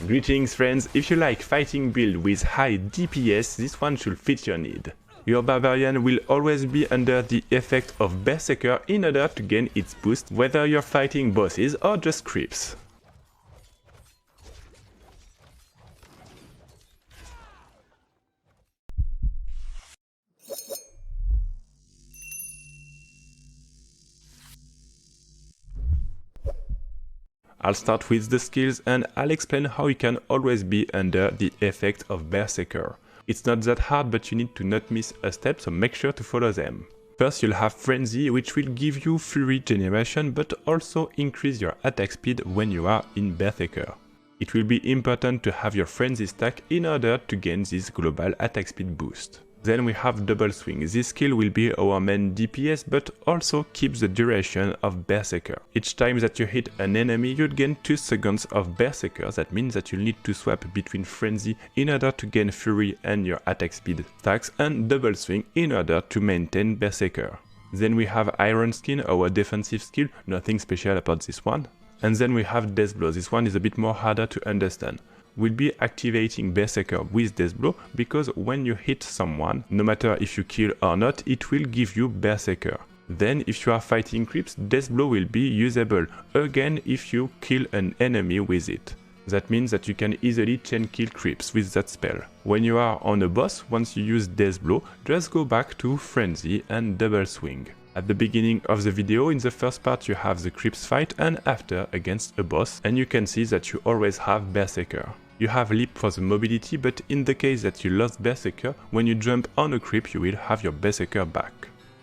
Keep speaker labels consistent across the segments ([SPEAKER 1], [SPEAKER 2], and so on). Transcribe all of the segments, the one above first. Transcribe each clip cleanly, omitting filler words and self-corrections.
[SPEAKER 1] Greetings friends, if you like fighting build with high DPS, this one should fit your need. Your Barbarian will always be under the effect of Berserker in order to gain its boost, whether you're fighting bosses or just creeps. I'll start with the skills and I'll explain how you can always be under the effect of Berzerker. It's not that hard, but you need to not miss a step, so make sure to follow them. First you'll have Frenzy, which will give you fury generation but also increase your attack speed when you are in Berzerker. It will be important to have your Frenzy stack in order to gain this global attack speed boost. Then we have Double Swing. This skill will be our main DPS but also keeps the duration of Berserker. Each time that you hit an enemy you'll gain 2 seconds of Berserker. That means that you'll need to swap between Frenzy in order to gain Fury and your attack speed stacks, and Double Swing in order to maintain Berserker. Then we have Iron Skin, our defensive skill, nothing special about this one. And then we have Death Blow. This one is a bit more harder to understand. We'll be activating Berzerker with Death Blow because when you hit someone, no matter if you kill or not, it will give you Berzerker. Then if you are fighting creeps, Death Blow will be usable again if you kill an enemy with it. That means that you can easily chain kill creeps with that spell. When you are on a boss, once you use Death Blow, just go back to Frenzy and Double Swing. At the beginning of the video, in the first part you have the creeps fight, and after against a boss, and you can see that you always have Berzerker. You have leap for the mobility, but in the case that you lost Berzerker, when you jump on a creep you will have your Berzerker back.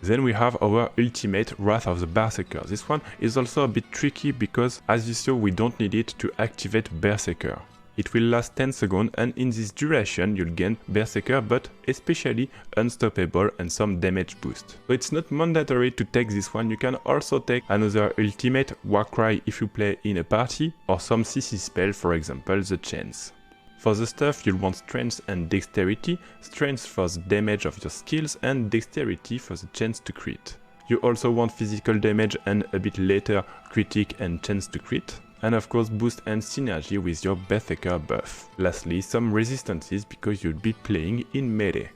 [SPEAKER 1] Then we have our ultimate Wrath of the Berzerker. This one is also a bit tricky because as you saw we don't need it to activate Berzerker. It will last 10 seconds and in this duration you'll gain Berzerker but especially Unstoppable and some damage boost. So it's not mandatory to take this one, you can also take another ultimate, Warcry if you play in a party, or some CC spell, for example the Chains. For the stuff you'll want Strength and Dexterity, Strength for the damage of your skills and Dexterity for the chance to crit. You also want physical damage and a bit later critic and chance to crit. And of course boost and synergy with your Berzerker buff. Lastly, some resistances because you'll be playing in melee.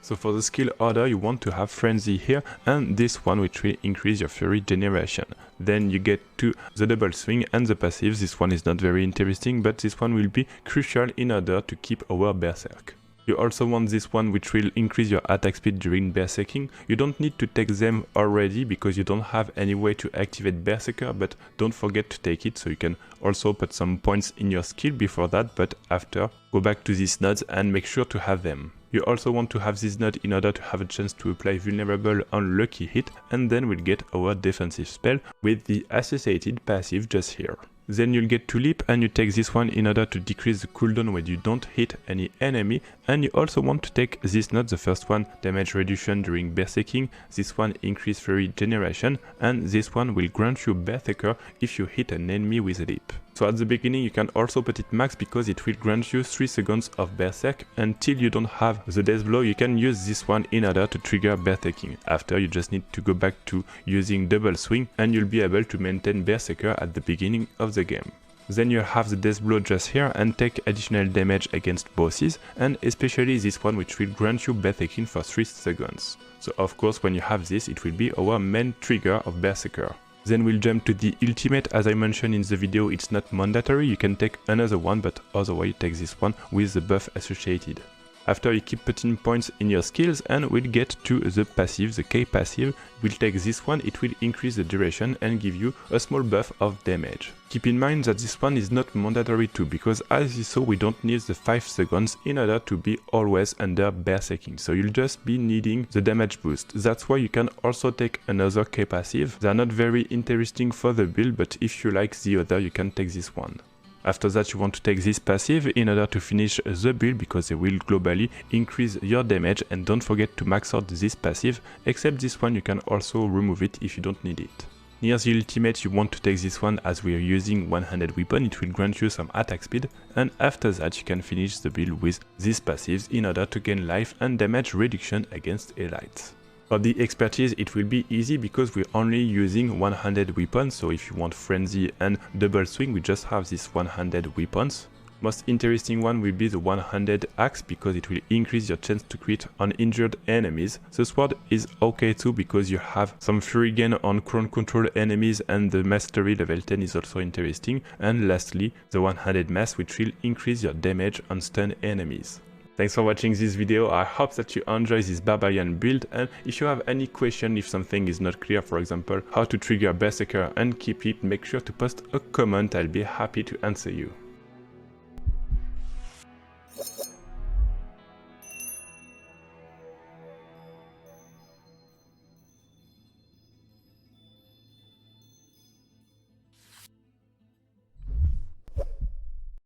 [SPEAKER 1] So for the skill order you want to have Frenzy here and this one which will increase your Fury generation. Then you get to the Double Swing and the passives. This one is not very interesting but this one will be crucial in order to keep our Berserk. You also want this one which will increase your attack speed during berserking. You don't need to take them already because you don't have any way to activate Berserker, but don't forget to take it so you can also put some points in your skill before that, but after go back to these nodes and make sure to have them. You also want to have this node in order to have a chance to apply vulnerable on lucky hit, and then we'll get our defensive spell with the associated passive just here. Then you'll get to leap and you take this one in order to decrease the cooldown when you don't hit any enemy, and you also want to take this node, the first one, damage reduction during berserking, this one increase fury generation, and this one will grant you Berzerker if you hit an enemy with a leap. So at the beginning you can also put it max because it will grant you 3 seconds of Berserk. Until you don't have the Death Blow you can use this one in order to trigger berserking. After you just need to go back to using Double Swing and you'll be able to maintain Berzerker at the beginning of the game. Then you have the Death Blow just here and take additional damage against bosses, and especially this one which will grant you berserking for 3 seconds. So of course when you have this it will be our main trigger of Berserker. Then we'll jump to the ultimate. As I mentioned in the video, it's not mandatory, you can take another one, but otherwise take this one with the buff associated. After you keep putting points in your skills and we'll get to the passive, the K passive. We'll take this one, it will increase the duration and give you a small buff of damage. Keep in mind that this one is not mandatory too, because as you saw we don't need the 5 seconds in order to be always under berserking, so you'll just be needing the damage boost. That's why you can also take another K passive. They are not very interesting for the build, but if you like the other you can take this one. After that you want to take this passive in order to finish the build because they will globally increase your damage, and don't forget to max out this passive, except this one you can also remove it if you don't need it. Near the ultimate you want to take this one as we are using one-handed weapon, it will grant you some attack speed, and after that you can finish the build with these passives in order to gain life and damage reduction against elites. For the expertise, it will be easy because we're only using one-handed weapons, so if you want frenzy and double swing, we just have these one-handed weapons. Most interesting one will be the one-handed axe because it will increase your chance to crit on injured enemies. The sword is okay too because you have some fury gain on crown control enemies, and the mastery level 10 is also interesting. And lastly, the one-handed mace, which will increase your damage on stun enemies. Thanks for watching this video. I hope that you enjoy this barbarian build, and if you have any question, if something is not clear, for example how to trigger Berserker and keep it, make sure to post a comment. I'll be happy to answer you.